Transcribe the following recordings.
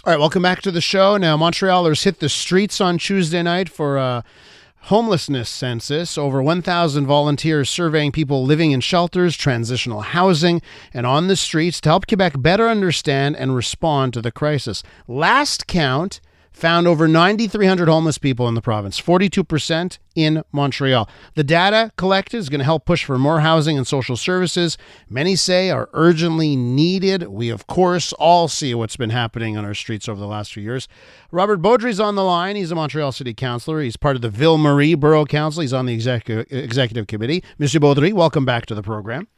All right, welcome back to the show. Now, Montrealers hit the streets on Tuesday night for a homelessness census. Over 1,000 volunteers surveying people living in shelters, transitional housing, and on the streets to help Quebec better understand and respond to the crisis. Last count found over 9,300 homeless people in the province, 42% in Montreal. The data collected is going to help push for more housing and social services. Many say are urgently needed. We, of course, all see what's been happening on our streets over the last few years. Robert Beaudry's on the line. He's a Montreal City Councillor. He's part of the Ville-Marie Borough Council. He's on the executive committee. Monsieur Beaudry, welcome back to the program.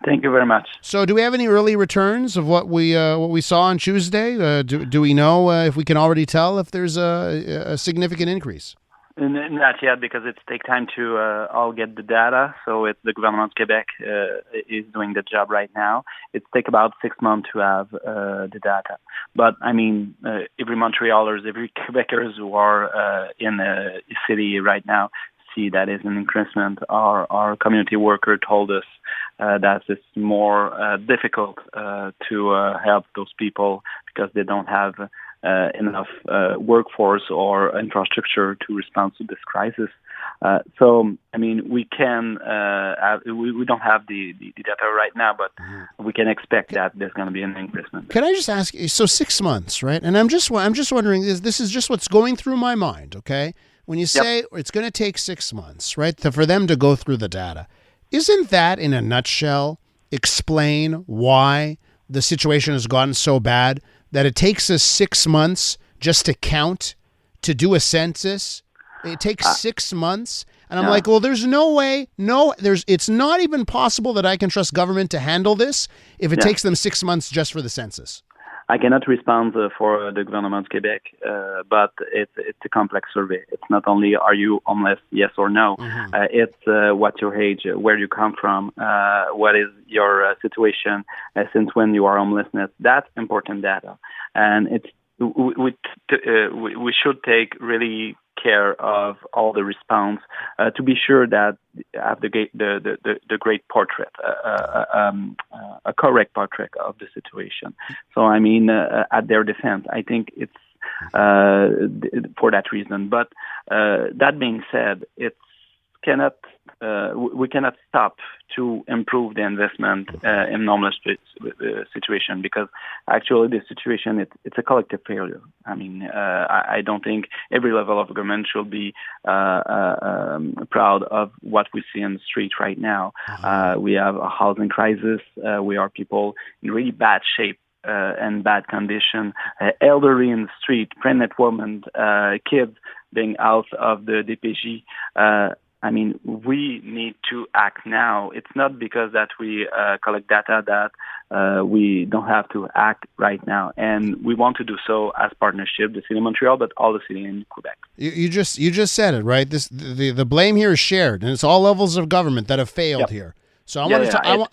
Thank you very much. So do we have any early returns of what we saw on Tuesday? Do we know if we can already tell if there's a significant increase? Not yet, because it takes time to all get the data. So it's the government of Quebec is doing the job right now. It takes about 6 months to have the data. But, I mean, every Montrealers, every Quebecers who are in the city right now see that is an increasement. Our community worker told us that it's more difficult to help those people because they don't have enough workforce or infrastructure to respond to this crisis. So, I mean, we can we don't have the data right now, but we can expect that there's going to be an increasement. Can I just ask? So 6 months, right? And I'm just wondering. This is just what's going through my mind. Okay. When you say it's going to take 6 months, right, for them to go through the data, isn't that, in a nutshell, explain why the situation has gotten so bad that it takes us 6 months just to count, to do a census? It takes 6 months. And I'm like, well, there's no way. It's not even possible that I can trust government to handle this if it takes them 6 months just for the census. I cannot respond for the government of Quebec, but it's a complex survey. It's not only are you homeless, yes or no. It's what's your age, where you come from, what is your situation, since when you are homelessness. That's important data, and we should take really care of all the response to be sure that have the great portrait, a correct portrait of the situation. So I mean, at their defense, I think it's for that reason. But that being said, we cannot stop to improve the investment in homeless situation, because actually the situation it's a collective failure. I mean, I don't think every level of government should be proud of what we see in the street right now. We have a housing crisis. We are people in really bad shape and bad condition, elderly in the street, pregnant women, kids being out of the DPJ. I mean, we need to act now. It's not because that we collect data that we don't have to act right now. And we want to do so as partnership, the City of Montreal, but all the city in Quebec. You just said it, right? The blame here is shared, and it's all levels of government that have failed here. So I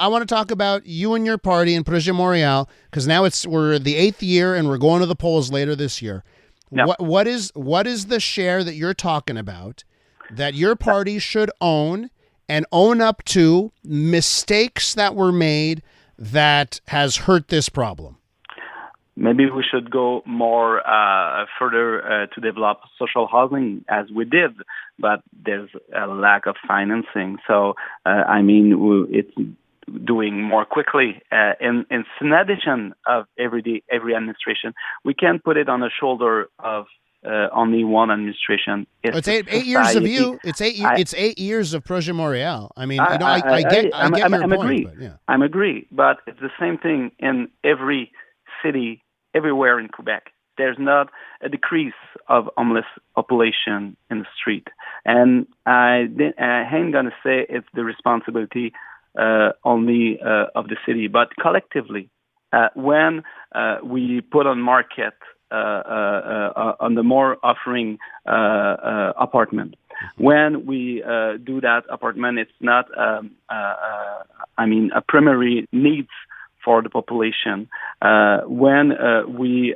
want to talk about you and your party in Projet Montréal, because now we're the 8th year and we're going to the polls later this year. Yep. What is the share that you're talking about that your party should own and own up to mistakes that were made that has hurt this problem? Maybe we should go more further to develop social housing as we did, but there's a lack of financing. So, I mean, it's doing more quickly. And in addition of every administration, we can't put it on the shoulder of only one administration. It's eight years of you. It's 8 years of Projet Montréal. I mean, I get your point. But, I'm agree, but it's the same thing in every city, everywhere in Quebec. There's not a decrease of homeless population in the street, and I ain't gonna say it's the responsibility only of the city, but collectively, when we put on market. On the more offering apartment. When we do that apartment, it's not, a primary needs for the population. When we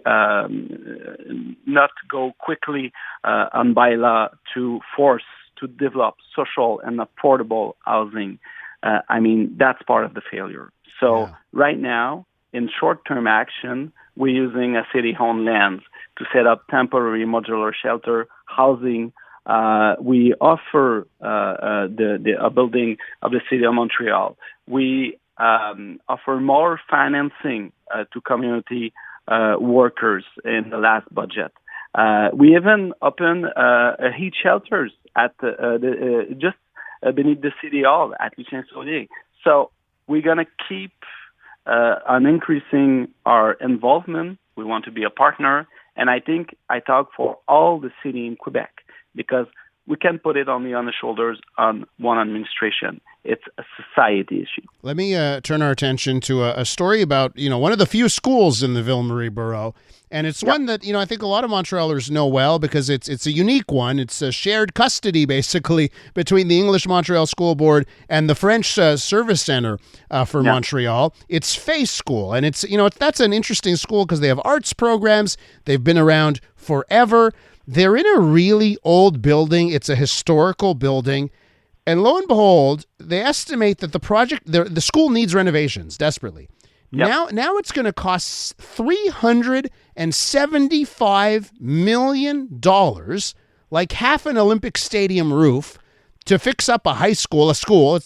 not go quickly on bylaw to force to develop social and affordable housing, that's part of the failure. So right now, in short-term action, we're using a city-owned land to set up temporary modular shelter housing. We offer a building of the city of Montreal. We offer more financing to community workers in the last budget. We even open heat shelters at just beneath the city hall at Lucien-Saulier. So we're going to keep on increasing our involvement. We want to be a partner. And I think I talk for all the city in Quebec because we can't put it only on the shoulders on one administration. It's a society issue. Let me turn our attention to a story about, one of the few schools in the Ville-Marie borough. And it's one that, I think a lot of Montrealers know well because it's a unique one. It's a shared custody, basically, between the English Montreal School Board and the French Service Center for Montreal. It's FACE School. And that's an interesting school because they have arts programs. They've been around forever. They're in a really old building. It's a historical building. And lo and behold, they estimate that the school needs renovations desperately. Yep. Now it's going to cost $375 million, like half an Olympic Stadium roof, to fix up a school.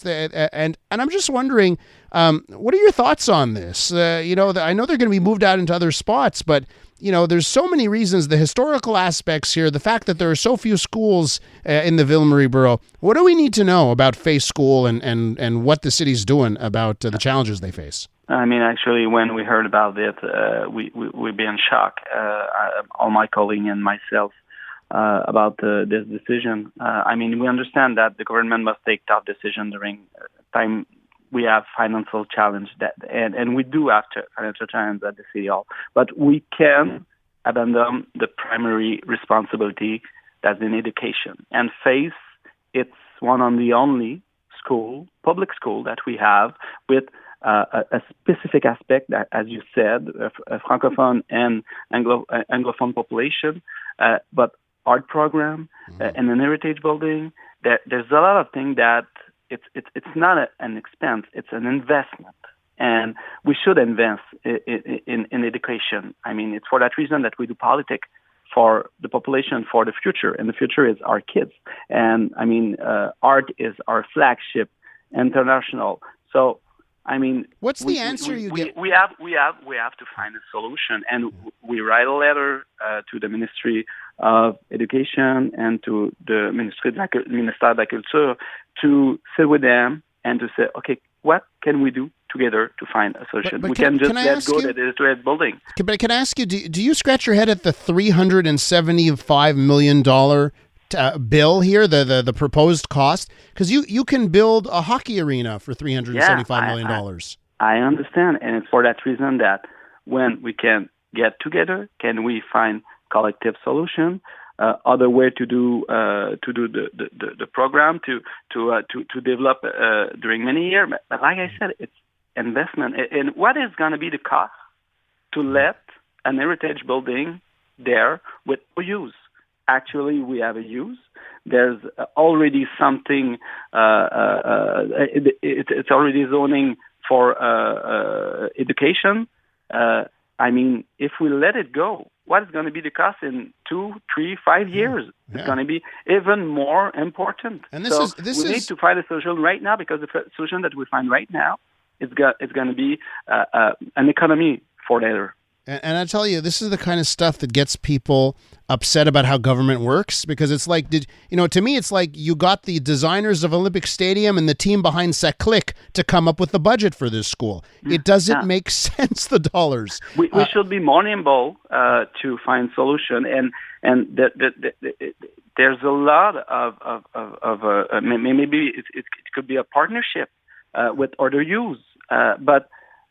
And I'm just wondering, what are your thoughts on this? I know they're going to be moved out into other spots, but there's so many reasons, the historical aspects here, the fact that there are so few schools in the Ville-Marie borough. What do we need to know about FACE School and what the city's doing about the challenges they face? I mean, actually, when we heard about it, we've been in shock, all my colleagues and myself, about this decision. We understand that the government must take tough decisions during time we have financial challenge and we do have financial challenge at the city hall, but we can abandon the primary responsibility that's in education. And FACE, it's one of the only public school that we have with a specific aspect that, as you said, a francophone and anglophone population, but art program and an heritage building. There's a lot of things that it's not an expense; it's an investment, and we should invest in education. It's for that reason that we do politics for the population, for the future, and the future is our kids. And art is our flagship, international. So. What's the answer you get? We have to find a solution, and we write a letter to the Ministry of Education and to the Ministère de la Culture to sit with them and to say, okay, what can we do together to find a solution? We can just let go of the building. But can I ask you, do you scratch your head at the $375 million bill here, the proposed cost? Because you can build a hockey arena for $375 million. I understand, and it's for that reason that when we can get together, can we find collective solution, other way to do the program to develop during many years. But like I said, it's investment. And what is going to be the cost to let an heritage building there with no use? Actually, we have a use. There's already something. It's already zoning for education. If we let it go, what is going to be the cost in 2, 3, 5 years? It's going to be even more important. And we need to find a solution right now, because the solution that we find right now is going to be an economy for later. And I tell you, this is the kind of stuff that gets people upset about how government works, because it's like, to me, it's like you got the designers of Olympic Stadium and the team behind Seclick to come up with the budget for this school. It doesn't make sense, the dollars. We should be more nimble to find solution, and there's a lot of maybe it could be a partnership with other youth, but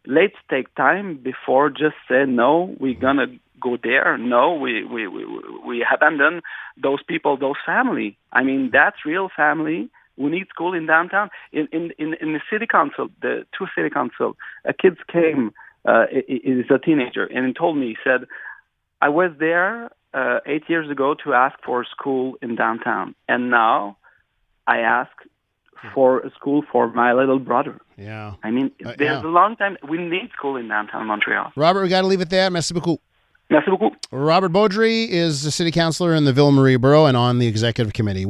let's take time before just say, no, we're going to go there. No, we abandon those people, those family. That's real family who need school in downtown. In the city council, the two city council, a kid came, he's a teenager, and he told me, he said, I was there 8 years ago to ask for a school in downtown. And now I ask for a school for my little brother. Yeah. I mean, there's a long time. We need school in downtown Montreal. Robert, we got to leave it there. Merci beaucoup. Merci beaucoup. Robert Beaudry is the city councillor in the Ville-Marie borough and on the executive committee.